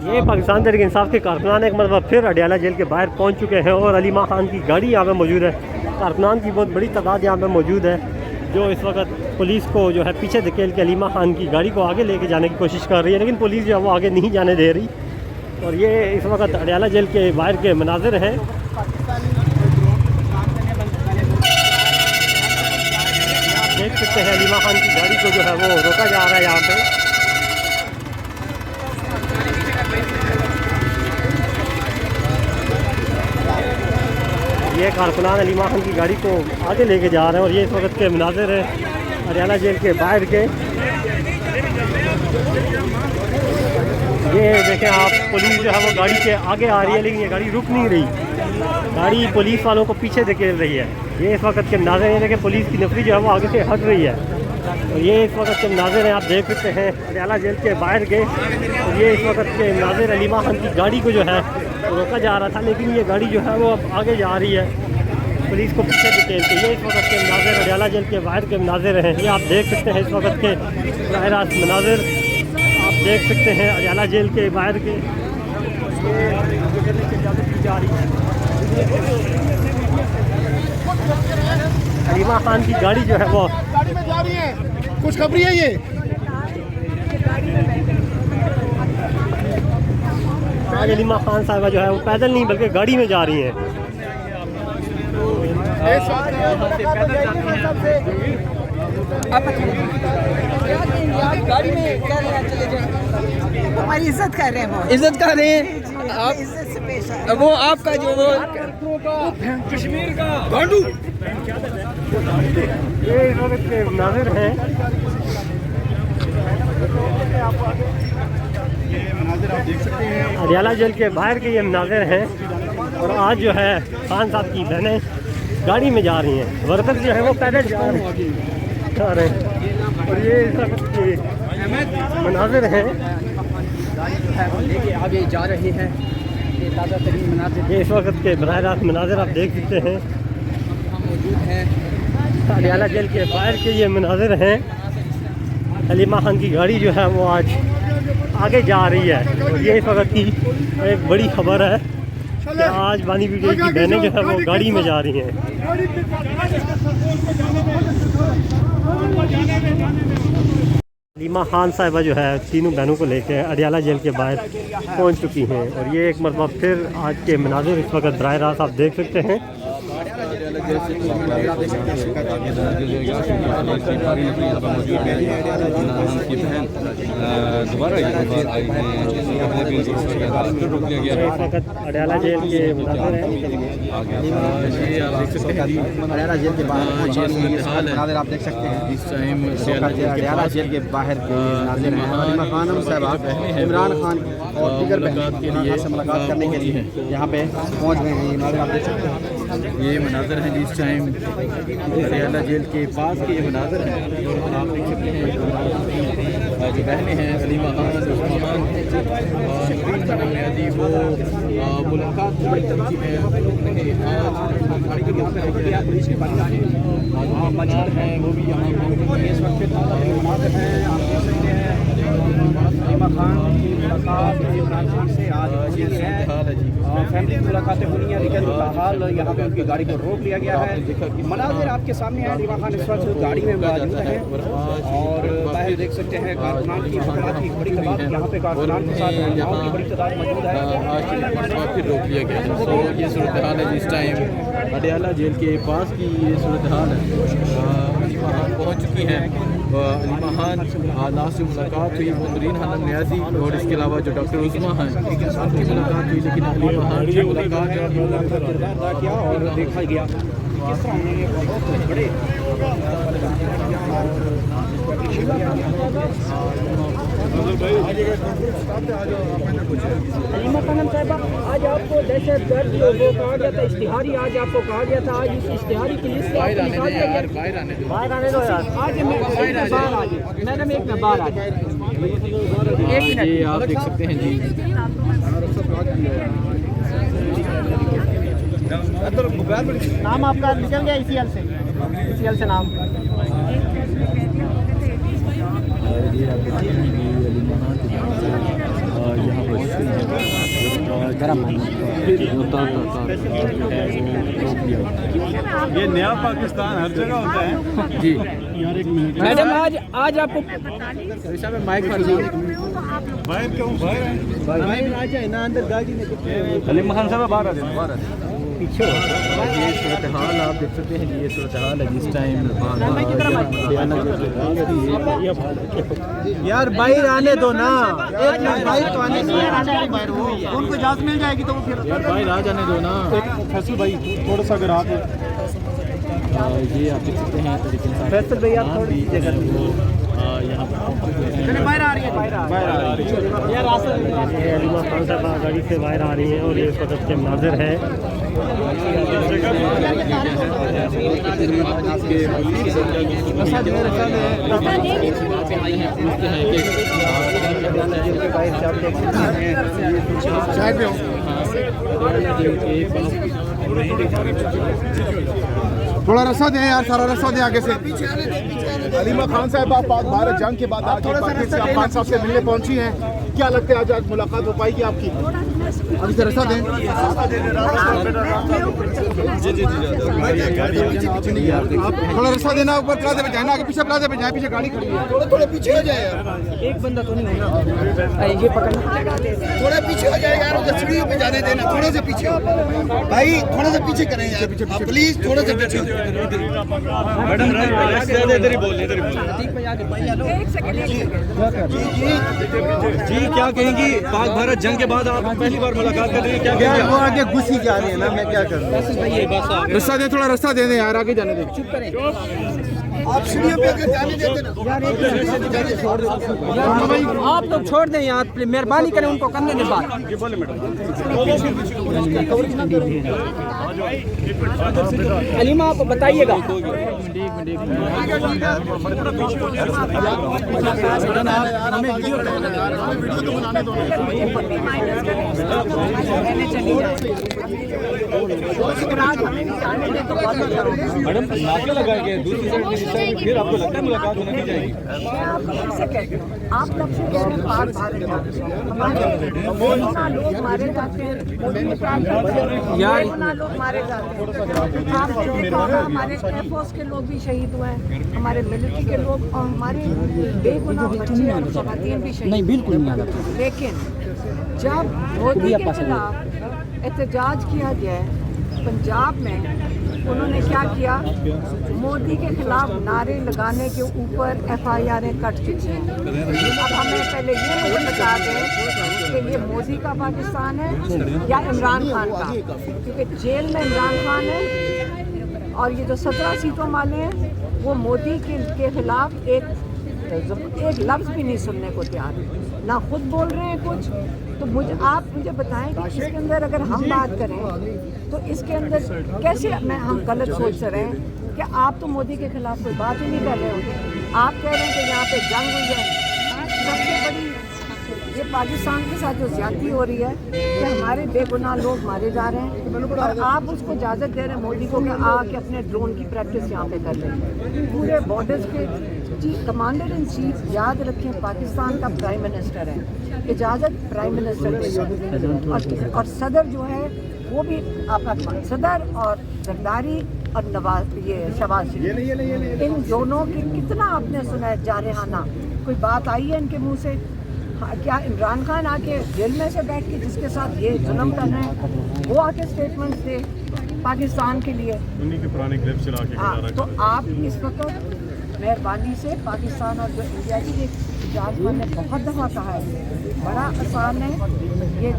ये पाकिस्तान तहरीक इंसाफ के कारकुनान एक मरतबा फिर अडियाला जेल के बाहर पहुंच चुके हैं और अलीमा खान की गाड़ी यहाँ पे मौजूद है। कारकुनान की बहुत बड़ी तादाद यहाँ पे मौजूद है जो इस वक्त पुलिस को जो है पीछे धकेल के अलीमा खान की गाड़ी को आगे लेके जाने की कोशिश कर रही है, लेकिन पुलिस जो है वो आगे नहीं जाने दे रही। और ये इस वक्त अडियाला जेल के बाहर के मनाजिर हैं। देख सकते हैं अलीमा खान की गाड़ी को जो है वो रोका जा रहा है यहाँ पे। ये कारकुनान अलीमा खान की गाड़ी को आगे लेके जा रहे हैं और ये इस वक्त के मनाजिर है अडियाला जेल के बाहर के। ये देखें आप, पुलिस जो है वो गाड़ी के आगे आ रही है लेकिन ये गाड़ी रुक नहीं रही, गाड़ी पुलिस वालों को पीछे धकेल रही है। ये इस वक्त के मनाजिर हैं कि पुलिस की नफरी जो है वो आगे से हट रही है। और ये इस वक्त के मनाजिर हैं, आप देख सकते हैं अडियाला जेल के बाहर के। और ये इस वक्त के मनाजिर अलीमा खान की गाड़ी को जो है रोका जा रहा था लेकिन ये गाड़ी जो है वो अब आगे जा रही है पुलिस को पीछे धकेल के। ये इस वक्त के मनाजिर अडियाला जेल के बाहर के मनाजिर हैं। ये आप देख सकते हैं इस वक्त के बराह रास्त मनाजिर आप देख सकते हैं अडियाला जेल के बाहर के। जा रही है अलीमा खान की गाड़ी जो है वो गाड़ी में जा रही है, कुछ खबरी है ये। आज अलीमा खान साहबा जो है वो पैदल नहीं बल्कि गाड़ी में जा रही हैं। गाड़ी में हमारी इज्जत कर रहे हैं, वो इज्जत कर रहे हैं आप, इज्जत से पेश आए। वो आपका जो वो कश्मीर का गांडू। ये इस वक्त के नाज़िर हैं। आप देख सकते हैं अडियाला जेल के बाहर के ये मनाजिर हैं। और आज जो है खान साहब की बहनें गाड़ी में जा रही हैं, वर्कर जो है वो पैदल जा रहे हैं। और ये इस वक्त के मनाजिर हैं, लेके आगे जा रहे हैं। ये ताज़ा तरीन मनाजिर ये इस वक्त के बराह रास्त मनाजिर आप देख सकते हैं। मौजूद हैं अडियाला जेल के बाहर के ये मनाजिर हैं। अलीमा खान की गाड़ी जो है वो आज आगे जा रही है। और ये इस वक्त की एक बड़ी खबर है कि आज बानी ब्रिगेड की बहनें जो है वो गाड़ी में जा रही हैं। अलीमा खान साहिबा जो है तीनों बहनों को लेकर अडियाला जेल के बाहर पहुंच चुकी हैं। और ये एक मरतबा फिर आज के मनाजिर इस वक्त बराह रास्त आप देख सकते हैं। दोबारा अडियाला जेल के मनाजिर हैं। अडियाला जेल के बाहर आप देख सकते हैं। इस टाइम अडियाला जेल के बाहर के नाज़िर हैं अलीमा खानम साहबा इमरान खान और दीगर बहनों के लिए से मुलाकात करने के लिए यहाँ पे पहुँच गए हैं। ये आप देख सकते हैं, ये मनाजर हैं जिस टाइम अडियाला जेल के पास के ये मनाजर हैं। आप देख सकते हैं जो बहनें हैं अलीमा खान उस्मान और नवीन खान नियाज़ी वो मुलाकात बड़ी तंजीम है। मजार हैं वो भी यहाँ इस वक्त मनाज़िर हैं। आप देख सकते हैं अलीमा खान की मुलाकात इमरान खान से आज हुई है। फैमिली की मुलाकातें हुई हैं लेकिन फिलहाल यहाँ पे उनकी गाड़ी को रोक लिया गया है। मनाज़िर आपके सामने है, अलीमा खान इस वक्त गाड़ी में मौजूद हैं और बाहर देख सकते हैं कारकुनान की मुलाकात की बड़ी तादाद यहाँ पे कारकुनान के साथ महिलाओं की बड़ी तादाद मौजूद है। फिर रोक लिया गया है। तो ये सूरत हाल है जिस टाइम अडियाला जेल के पास की ये सूरत हाल है। अलीमा खान पहुँच चुकी हैं। अलीमा खान लास्ट से मुलाकात हुई वो नवीन खान नियाज़ी और इसके अलावा जो डॉक्टर उस्मा हैं उनकी मुलाकात हुई, लेकिन अलीमा खान की मुलाकात किरदार अदा किया और देखा गया किस तरह उन्होंने बहुत बड़े अलीमा खानम साहिबा, आज आपको दहशत गर्द वो कहा गया था, इश्तिहारी आज आपको कहा गया था, आज इस इश्तिहारी की लिस्ट बाहर आने दो यार, बाहर आने दो। बाहर आने दो यार। आज मैडम एक में बाहर आ जाए। एक मिनट ये आप देख सकते हैं जी। नाम आपका निकल गया ICL से नाम। यहाँ पर ये नया पाकिस्तान हर जगह होता है जी मैडम आज आपको माइक पर जी बाहर क्यों बाहर सलीम खान साहब बाहर आ जाए पीछे ये सूरत हाल आप देख सकते हैं। ये सूरत हाल है जिस टाइम यार बाहर आने दो ना, एक मिनट बाहर तो आने दो, उनको इजाजत मिल जाएगी तो वो फिर यार भाई आ जाने दो ना। फैसल भाई थोड़ा सा अगर आप ये आप देख सकते हैं फैसल भाई आप थोड़ी सी जगह यहाँ बाहर आ रही है, बाहर आ रही है यार रास्ता ये अलीमा खान साहब गाड़ी से बाहर आ रही हैं और ये इस वक्त के नाज़िर है। थोड़ा रास्ता दें यार, सारा रास्ता दें आगे से। अलीमा खान साहब आप भारत जंग के बाद आज पाकिस्तान खान साहब से मिलने पहुंची हैं, क्या लगता है आज मुलाकात हो पाएगी आपकी? अभी से रास्ता दें। थोड़ा रास्ता देना, ऊपर प्लाजे पे जाना, आगे पीछे प्लाजे पे जाए, पीछे गाड़ी खड़ी है, थोड़ा पीछे हो जाए यार। एक बंदा तो नहीं होगा, ये पकड़ना थोड़ा पीछे हो जाएगा यार, उधर सीढ़ियों पे जाने देना, थोड़े से पीछे हो भाई, थोड़ा सा पीछे करें यार, प्लीज थोड़ा सा पीछे। मैडम इधर ही बोल, इधर ही बोल। जी क्या कहेंगी? पाक भारत जंग के बाद आप पहली बार मुलाकात कर रही हैं, क्या कहेंगी? वो आगे घुसी जा रही है ना, मैं क्या करूँ? रास्ता दें, थोड़ा रास्ता दे दें यार, आगे जाने दें। आप सीढ़ियों पे अगर जाने देते ना आप लोग छोड़ दें यहाँ, मेहरबानी करें उनको करने के बाद। अलीमा आप बताइएगा। मैडम नाके लगाएंगे दूसरी साइड, फिर आपको लगता है मुलाकात होने की जाएगी? आप लोग से कह रहे हैं पाक भारत हमारे बेगुनाह लोग मारे जाते हैं, बेगुनाह लोग मारे जाते हैं। आप देखो हमारे एयरफोर्स के लोग भी शहीद हुए हैं, हमारे मिलिट्री के लोग और हमारे बेगुनाह बच्चे और ख़वातीन भी शहीद। नहीं बिल्कुल नहीं। लेकिन जब मोदी के खिलाफ एहतजाज किया गया पंजाब में, उन्होंने क्या किया, मोदी के खिलाफ नारे लगाने के ऊपर FIR कट चुकी हैं। अब हमें पहले ये मुझे बता दें कि ये मोदी का पाकिस्तान है या इमरान खान का, क्योंकि जेल में इमरान खान है और ये जो 17 सीटों वाले हैं वो मोदी के खिलाफ एक लफ्ज़ भी नहीं सुनने को तैयार है, ना खुद बोल रहे हैं कुछ। तो आप मुझे बताएं कि इसके अंदर अगर हम बात करें तो इसके अंदर कैसे हम गलत सोच रहे हैं कि आप तो मोदी के खिलाफ कोई बात ही नहीं कर रहे हो। आप कह रहे हैं कि यहाँ पे जंग हुई है। सबसे बड़ी ये पाकिस्तान के साथ जो ज्यादती हो रही है कि हमारे बेगुनाह लोग मारे जा रहे हैं और आप उसको इजाज़त दे रहे हैं मोदी को कि आके अपने ड्रोन की प्रैक्टिस यहाँ पे कर लें। पूरे बॉर्डर्स के कमांडर इन चीफ याद रखें पाकिस्तान का प्राइम मिनिस्टर है, इजाज़त प्राइम मिनिस्टर की और सदर जो है वो भी आपका सदर और जरदारी और नवाज ये शहबाज शरीफ, इन दोनों की कितना आपने सुना है जारहाना? कोई बात आई है इनके मुंह से? क्या इमरान खान आके जेल में से बैठ के जिसके साथ ये जुल्म कर रहे हैं वो आके स्टेटमेंट्स दे पाकिस्तान के लिए? उन्हीं के पुराने क्लिप चला के हाँ, तो आप इस वक्त मेहरबानी से पाकिस्तान और जो इंडिया की इजाज़त ने बहुत दफ़ा कहा है, बड़ा आसान है ये